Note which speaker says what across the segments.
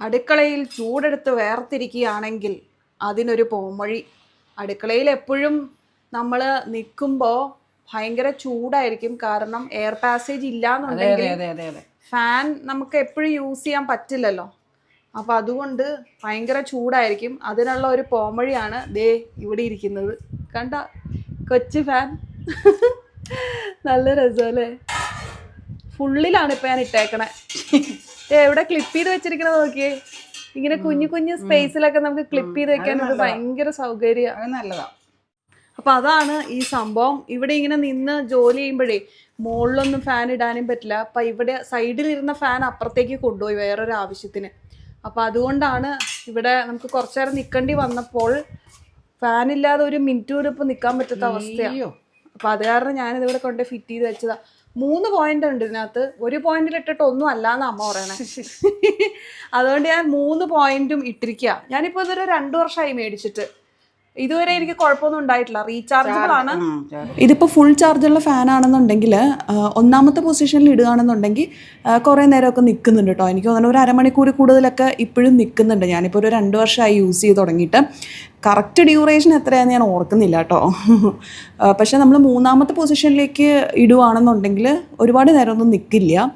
Speaker 1: അടുക്കളയിൽ ചൂടെടുത്ത് വേർതിരിക്കുകയാണെങ്കിൽ അതിനൊരു പോംവഴി. അടുക്കളയിൽ എപ്പോഴും നമ്മൾ നിൽക്കുമ്പോൾ ഭയങ്കര ചൂടായിരിക്കും. കാരണം എയർ പാസേജ് ഇല്ലാന്നുണ്ടെങ്കിൽ ഫാൻ നമുക്ക് എപ്പോഴും യൂസ് ചെയ്യാൻ പറ്റില്ലല്ലോ. അപ്പോൾ അതുകൊണ്ട് ഭയങ്കര ചൂടായിരിക്കും. അതിനുള്ള ഒരു പോംവഴിയാണ് ദേ ഇവിടെ ഇരിക്കുന്നത്. കണ്ട കൊച്ചു ഫാൻ. നല്ല രസമല്ലേ? ഫുള്ളിലാണ് ഇപ്പം ഞാൻ ഇട്ടേക്കണേ. എവിടെ ക്ലിപ്പ് ചെയ്ത് വെച്ചിരിക്കണത് നോക്കിയേ. ഇങ്ങനെ കുഞ്ഞു കുഞ്ഞു സ്പേസിലൊക്കെ നമുക്ക് ക്ലിപ്പ് ചെയ്ത് വെക്കാൻ ഭയങ്കര സൗകര്യമാണ്.
Speaker 2: നല്ലതാ.
Speaker 1: അപ്പം അതാണ് ഈ സംഭവം. ഇവിടെ ഇങ്ങനെ നിന്ന് ജോലി ചെയ്യുമ്പോഴേ മുകളിലൊന്നും ഫാൻ ഇടാനും പറ്റില്ല. അപ്പം ഇവിടെ സൈഡിലിരുന്ന ഫാൻ അപ്പുറത്തേക്ക് കൊണ്ടുപോയി വേറൊരു ആവശ്യത്തിന്. അപ്പം അതുകൊണ്ടാണ് ഇവിടെ നമുക്ക് കുറച്ചു നേരം നിൽക്കേണ്ടി വന്നപ്പോൾ ഫാനില്ലാതെ ഒരു മിനിറ്റ് പോലും ഇപ്പം നിൽക്കാൻ പറ്റാത്ത അവസ്ഥയാണ്. അപ്പം അത് കാരണം ഞാനിതിവിടെ കൊണ്ട് ഫിറ്റ് ചെയ്ത് വെച്ചതാണ്. 3 പോയിന്റ് ഉണ്ട് ഇതിനകത്ത്. ഒരു പോയിന്റിൽ ഇട്ടിട്ട് ഒന്നും അല്ലാന്ന് അമ്മ പറയണേ. അതുകൊണ്ട് ഞാൻ 3 പോയിന്റും ഇട്ടിരിക്കുക. ഞാനിപ്പോൾ ഇതൊരു 2 വർഷമായി മേടിച്ചിട്ട്. ഇതുവരെ എനിക്ക് കുഴപ്പമൊന്നും ഉണ്ടായിട്ടില്ല. റീചാർജബിൾ ആണ്. ഇതിപ്പോൾ ഫുൾ ചാർജുള്ള ഫാൻ ആണെന്നുണ്ടെങ്കിൽ 1ാമത്തെ പൊസിഷനിൽ ഇടുകയാണെന്നുണ്ടെങ്കിൽ കുറേ നേരമൊക്കെ നിൽക്കുന്നുണ്ട് കേട്ടോ. എനിക്ക് തോന്നുന്നു ഒരു അരമണിക്കൂർ കൂടുതലൊക്കെ ഇപ്പോഴും നിൽക്കുന്നുണ്ട്. ഞാനിപ്പോൾ ഒരു 2 വർഷമായി യൂസ് ചെയ്ത് തുടങ്ങിയിട്ട്. കറക്റ്റ് ഡ്യൂറേഷൻ എത്രയാണെന്ന് ഞാൻ ഓർക്കുന്നില്ല കേട്ടോ. പക്ഷേ നമ്മൾ 3ാമത്തെ പൊസിഷനിലേക്ക് ഇടുകയാണെന്നുണ്ടെങ്കിൽ ഒരുപാട് നേരമൊന്നും നിൽക്കില്ല.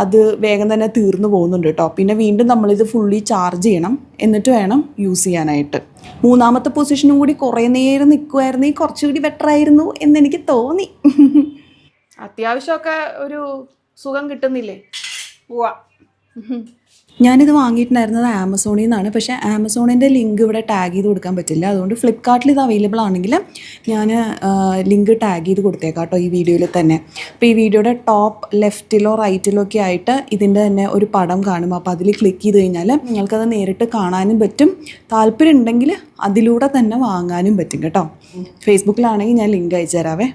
Speaker 1: അത് വേഗം തന്നെ തീർന്നു പോകുന്നുണ്ട് കേട്ടോ. പിന്നെ വീണ്ടും നമ്മളിത് ഫുള്ളി ചാർജ് ചെയ്യണം, എന്നിട്ട് വേണം യൂസ് ചെയ്യാനായിട്ട്. 3ാമത്തെ പൊസിഷനും കൂടി കുറേ നേരം നിൽക്കുമായിരുന്നെങ്കിൽ കുറച്ചുകൂടി ബെറ്റർ ആയിരുന്നു എന്നെനിക്ക് തോന്നി. അത്യാവശ്യമൊക്കെ ഒരു സുഖം കിട്ടുന്നില്ലേ? പോവാ. ഞാനിത് വാങ്ങിയിട്ടുണ്ടായിരുന്നത് ആമസോണിൽ നിന്നാണ്. പക്ഷേ ആമസോണിൻ്റെ ലിങ്ക് ഇവിടെ ടാഗ് ചെയ്ത് കൊടുക്കാൻ പറ്റില്ല. അതുകൊണ്ട് ഫ്ലിപ്കാർട്ടിൽ ഇത് അവൈലബിൾ ആണെങ്കിൽ ഞാൻ ലിങ്ക് ടാഗ് ചെയ്ത് കൊടുത്തേക്കാം കേട്ടോ ഈ വീഡിയോയിൽ തന്നെ. അപ്പോൾ ഈ വീഡിയോയുടെ ടോപ്പ് ലെഫ്റ്റിലോ റൈറ്റിലോ ഒക്കെ ആയിട്ട് ഇതിൻ്റെ തന്നെ ഒരു പടം കാണും. അപ്പോൾ അതിൽ ക്ലിക്ക് ചെയ്ത് കഴിഞ്ഞാൽ നിങ്ങൾക്കത് നേരിട്ട് കാണാനും പറ്റും. താല്പര്യം ഉണ്ടെങ്കിൽ അതിലൂടെ തന്നെ വാങ്ങാനും പറ്റും കേട്ടോ. ഫേസ്ബുക്കിലാണെങ്കിൽ ഞാൻ ലിങ്ക് അയച്ചു തരാവേ.